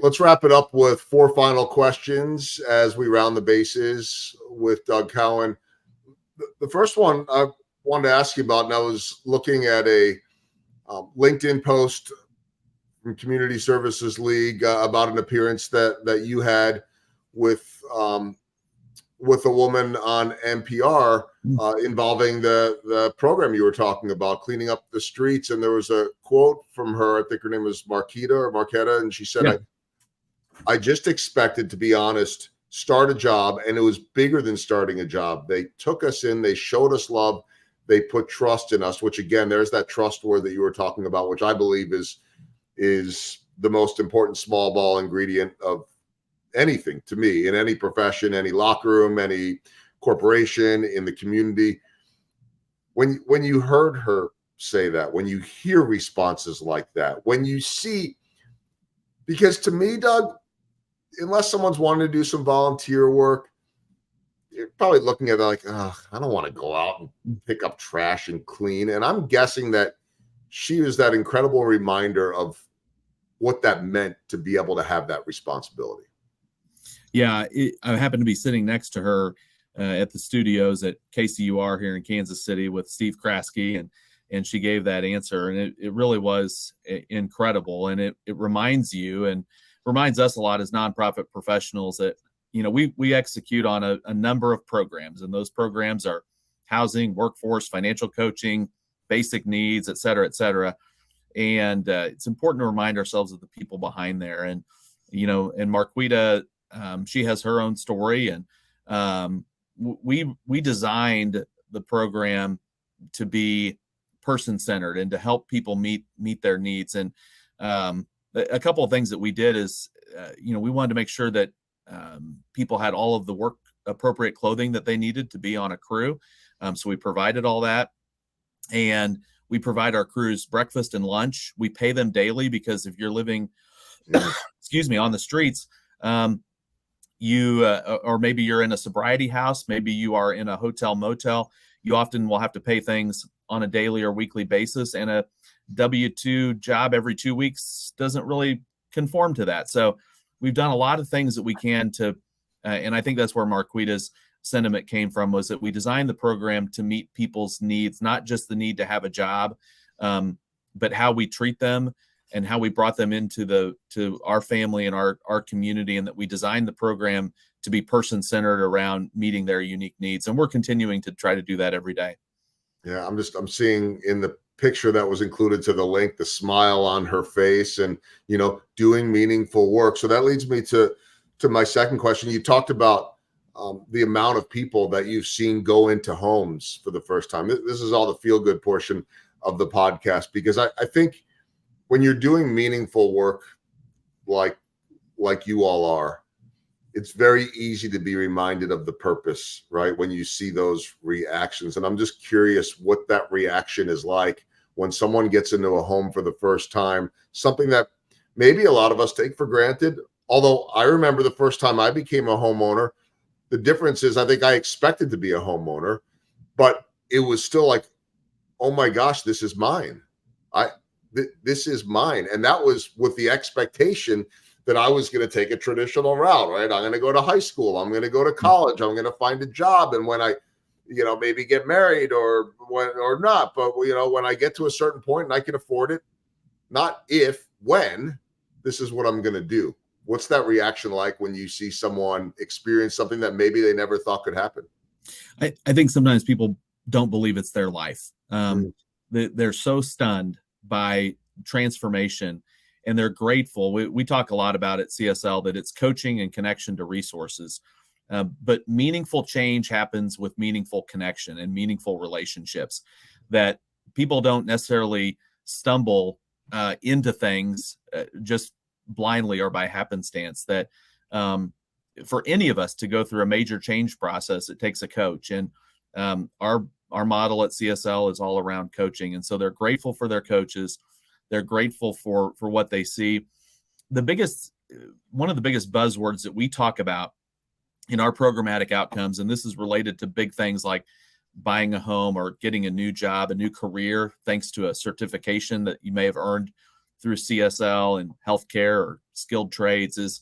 Let's wrap it up with 4 final questions as we round the bases with Doug Cowan. The first one I wanted to ask you about, and I was looking at a LinkedIn post from Community Services League about an appearance that you had with a woman on NPR involving the program you were talking about, cleaning up the streets. And there was a quote from her, I think her name was Marquetta, and she said, Yeah. I just expected, to be honest, start a job, and it was bigger than starting a job. They took us in, they showed us love, they put trust in us, which again, there's that trust word that you were talking about, which I believe is the most important small ball ingredient of anything to me, in any profession, any locker room, any corporation, in the community. When you heard her say that, when you hear responses like that, when you see, because to me, Doug, unless someone's wanting to do some volunteer work, you're probably looking at it like, oh, I don't want to go out and pick up trash and clean. And I'm guessing that she was that incredible reminder of what that meant to be able to have that responsibility. Yeah, I happened to be sitting next to her at the studios at KCUR here in Kansas City with Steve Kraske, and she gave that answer, and it really was incredible. And it reminds you and reminds us a lot as nonprofit professionals that, you know, we execute on a number of programs, and those programs are housing, workforce, financial coaching, basic needs, et cetera, et cetera. And it's important to remind ourselves of the people behind there. And, you know, and Marquita, she has her own story, and we designed the program to be person-centered and to help people meet their needs. And a couple of things that we did is, you know, we wanted to make sure that people had all of the work appropriate clothing that they needed to be on a crew. So we provided all that, and we provide our crews breakfast and lunch. We pay them daily, because if you're living, excuse me, on the streets, you or maybe you're in a sobriety house, maybe you are in a hotel motel, you often will have to pay things on a daily or weekly basis, and a W-2 job every 2 weeks doesn't really conform to that. So we've done a lot of things that we can to, and I think that's where Marquita's sentiment came from, was that we designed the program to meet people's needs, not just the need to have a job, but how we treat them and how we brought them into our family and our community, and that we designed the program to be person-centered around meeting their unique needs. And we're continuing to try to do that every day. Yeah, I'm seeing in the picture that was included to the link, the smile on her face, and, you know, doing meaningful work. So that leads me to my second question. You talked about the amount of people that you've seen go into homes for the first time. This is all the feel-good portion of the podcast, because I think when you're doing meaningful work like you all are, it's very easy to be reminded of the purpose, right? When you see those reactions. And I'm just curious what that reaction is like when someone gets into a home for the first time, something that maybe a lot of us take for granted. Although I remember the first time I became a homeowner, the difference is I think I expected to be a homeowner, but it was still like, oh my gosh, this is mine. This is mine. And that was with the expectation that I was going to take a traditional route, right? I'm going to go to high school. I'm going to go to college. I'm going to find a job. And when I, you know, maybe get married or not, but, you know, when I get to a certain point and I can afford it, not if, when, this is what I'm going to do. What's that reaction like when you see someone experience something that maybe they never thought could happen? I think sometimes people don't believe it's their life. They're so stunned by transformation, and they're grateful. We talk a lot about at CSL that it's coaching and connection to resources. But meaningful change happens with meaningful connection and meaningful relationships, that people don't necessarily stumble into things just blindly or by happenstance. That for any of us to go through a major change process, it takes a coach. And our model at CSL is all around coaching. And so they're grateful for their coaches. They're grateful for what they see. One of the biggest buzzwords that we talk about in our programmatic outcomes, and this is related to big things like buying a home or getting a new job, a new career, thanks to a certification that you may have earned through CSL in healthcare or skilled trades is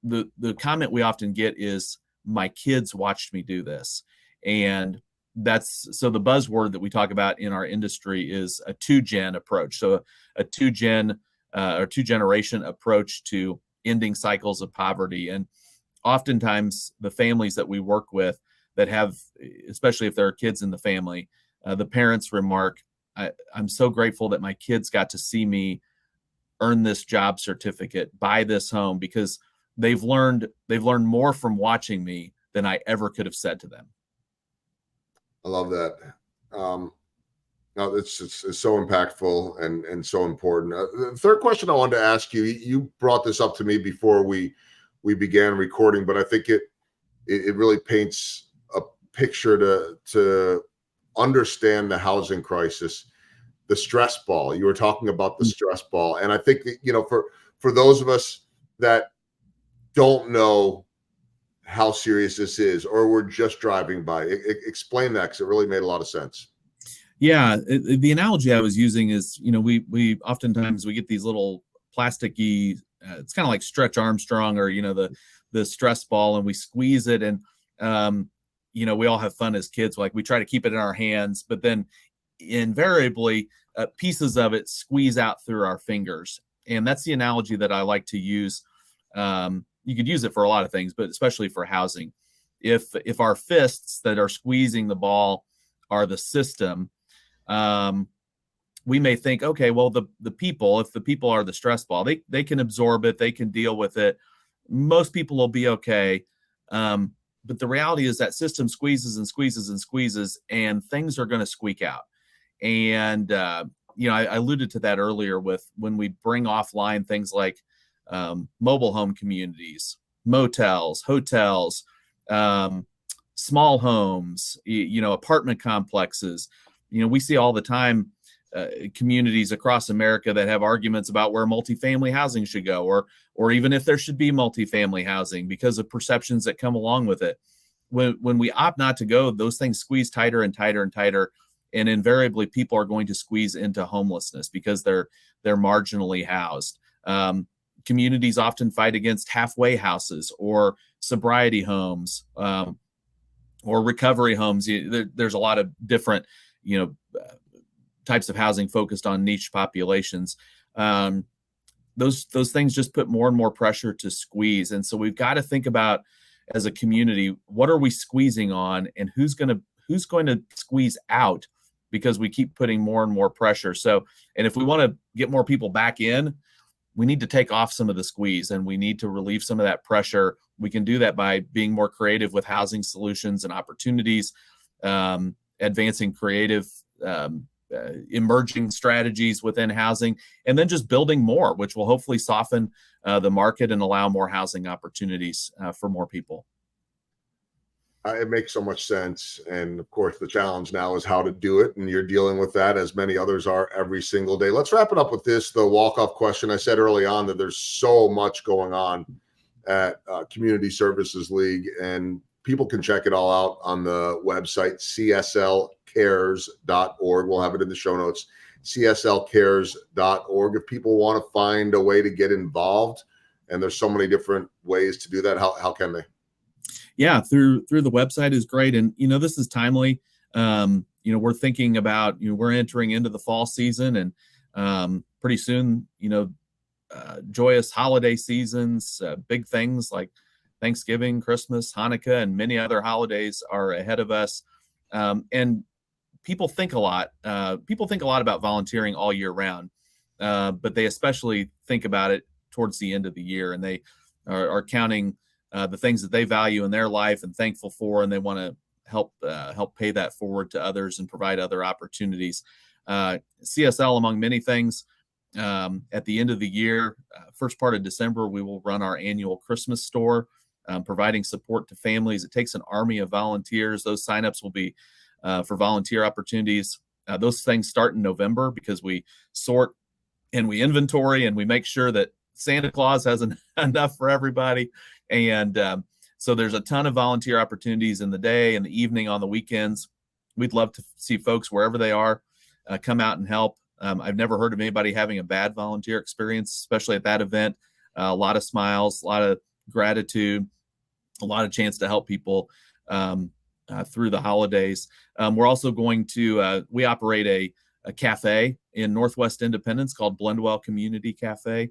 the comment we often get is, my kids watched me do this. And so the buzzword that we talk about in our industry is a 2-gen approach. So a 2-gen or 2-generation approach to ending cycles of poverty. And oftentimes the families that we work with that have, especially if there are kids in the family, the parents remark, I'm so grateful that my kids got to see me earn this job certificate, buy this home, because they've learned more from watching me than I ever could have said to them. I love that. No, it's so impactful and so important. The third question I wanted to ask you, you brought this up to me before we began recording, but I think it really paints a picture to understand the housing crisis, the stress ball. You were talking about the stress ball, and I think for those of us that don't know how serious this is, or we're just driving by, explain that, because it really made a lot of sense. Yeah, the analogy I was using is, we oftentimes we get these little plasticky, it's kind of like Stretch Armstrong, or the stress ball, and we squeeze it, and we all have fun as kids, like we try to keep it in our hands, but then invariably pieces of it squeeze out through our fingers. And that's the analogy that I like to use. You could use it for a lot of things, but especially for housing. If our fists that are squeezing the ball are the system, we may think, okay, well, the people, if the people are the stress ball, they can absorb it, they can deal with it. Most people will be okay. But the reality is that system squeezes and squeezes and squeezes, and things are going to squeak out. And, I alluded to that earlier with when we bring offline things like mobile home communities, motels, hotels, small homes, apartment complexes. We see all the time communities across America that have arguments about where multifamily housing should go, or even if there should be multifamily housing, because of perceptions that come along with it. When we opt not to go, those things squeeze tighter and tighter and tighter, and invariably people are going to squeeze into homelessness because they're marginally housed. Communities often fight against halfway houses or sobriety homes, or recovery homes. There's a lot of different, types of housing focused on niche populations. Those things just put more and more pressure to squeeze. And so we've got to think about, as a community, what are we squeezing on, and who's going to squeeze out, because we keep putting more and more pressure. So, and if we want to get more people back in, we need to take off some of the squeeze, and we need to relieve some of that pressure. We can do that by being more creative with housing solutions and opportunities, advancing creative, emerging strategies within housing, and then just building more, which will hopefully soften the market and allow more housing opportunities for more people. It makes so much sense. And of course, the challenge now is how to do it. And you're dealing with that, as many others are, every single day. Let's wrap it up with this, the walk-off question. I said early on that there's so much going on at Community Services League, and people can check it all out on the website, cslcares.org. We'll have it in the show notes, cslcares.org. If people want to find a way to get involved, and there's so many different ways to do that, how can they? Yeah, through the website is great. And, this is timely. We're thinking about, we're entering into the fall season, and pretty soon, joyous holiday seasons, big things like Thanksgiving, Christmas, Hanukkah, and many other holidays are ahead of us. And people think a lot about volunteering all year round, but they especially think about it towards the end of the year, and they are counting the things that they value in their life and thankful for, and they want to help pay that forward to others and provide other opportunities. CSL, among many things, at the end of the year, first part of December, we will run our annual Christmas store, providing support to families. It takes an army of volunteers. Those signups will be for volunteer opportunities. Those things start in November, because we sort and we inventory and we make sure that Santa Claus has enough for everybody. And so there's a ton of volunteer opportunities in the day and the evening, on the weekends. We'd love to see folks, wherever they are, come out and help. I've never heard of anybody having a bad volunteer experience, especially at that event. a lot of smiles, a lot of gratitude, a lot of chance to help people through the holidays. We're also going to, we operate a cafe in Northwest Independence called Blendwell Community Cafe.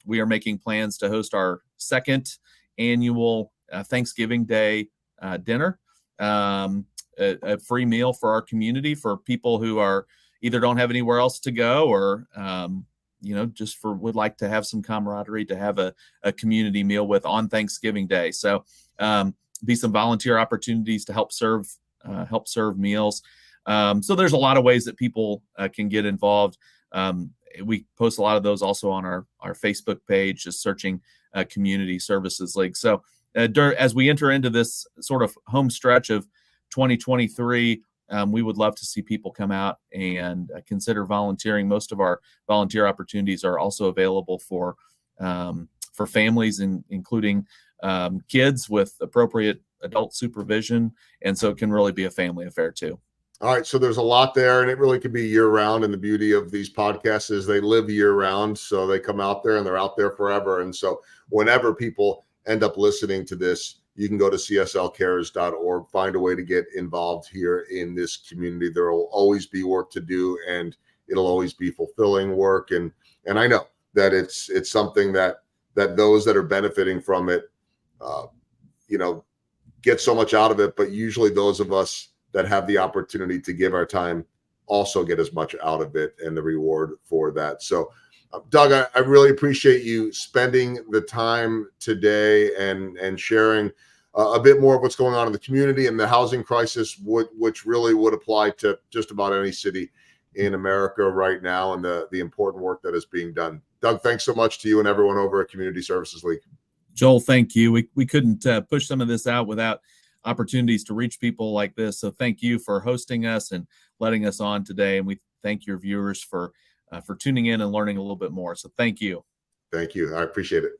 We are making plans to host our second annual Thanksgiving Day dinner, a free meal for our community for people who are either don't have anywhere else to go or, just would like to have some camaraderie to have a community meal with on Thanksgiving Day. So be some volunteer opportunities to help serve meals. So there's a lot of ways that people can get involved. We post a lot of those also on our Facebook page, just searching Community Services League. So as we enter into this sort of home stretch of 2023, we would love to see people come out and consider volunteering. Most of our volunteer opportunities are also available for families, including kids with appropriate adult supervision. And so it can really be a family affair too. All right. So there's a lot there, and it really could be year round. And the beauty of these podcasts is they live year round. So they come out there and they're out there forever. And so whenever people end up listening to this, you can go to cslcares.org, find a way to get involved here in this community. There will always be work to do, and it'll always be fulfilling work. And I know that it's something that those that are benefiting from it, get so much out of it. But usually those of us that have the opportunity to give our time also get as much out of it and the reward for that. So Doug, I really appreciate you spending the time today and sharing a bit more of what's going on in the community and the housing crisis, which really would apply to just about any city in America right now, and the important work that is being done. Doug, thanks so much to you and everyone over at Community Services League. Joel, thank you. We couldn't push some of this out without opportunities to reach people like this. So thank you for hosting us and letting us on today. And we thank your viewers for tuning in and learning a little bit more. So thank you. Thank you. I appreciate it.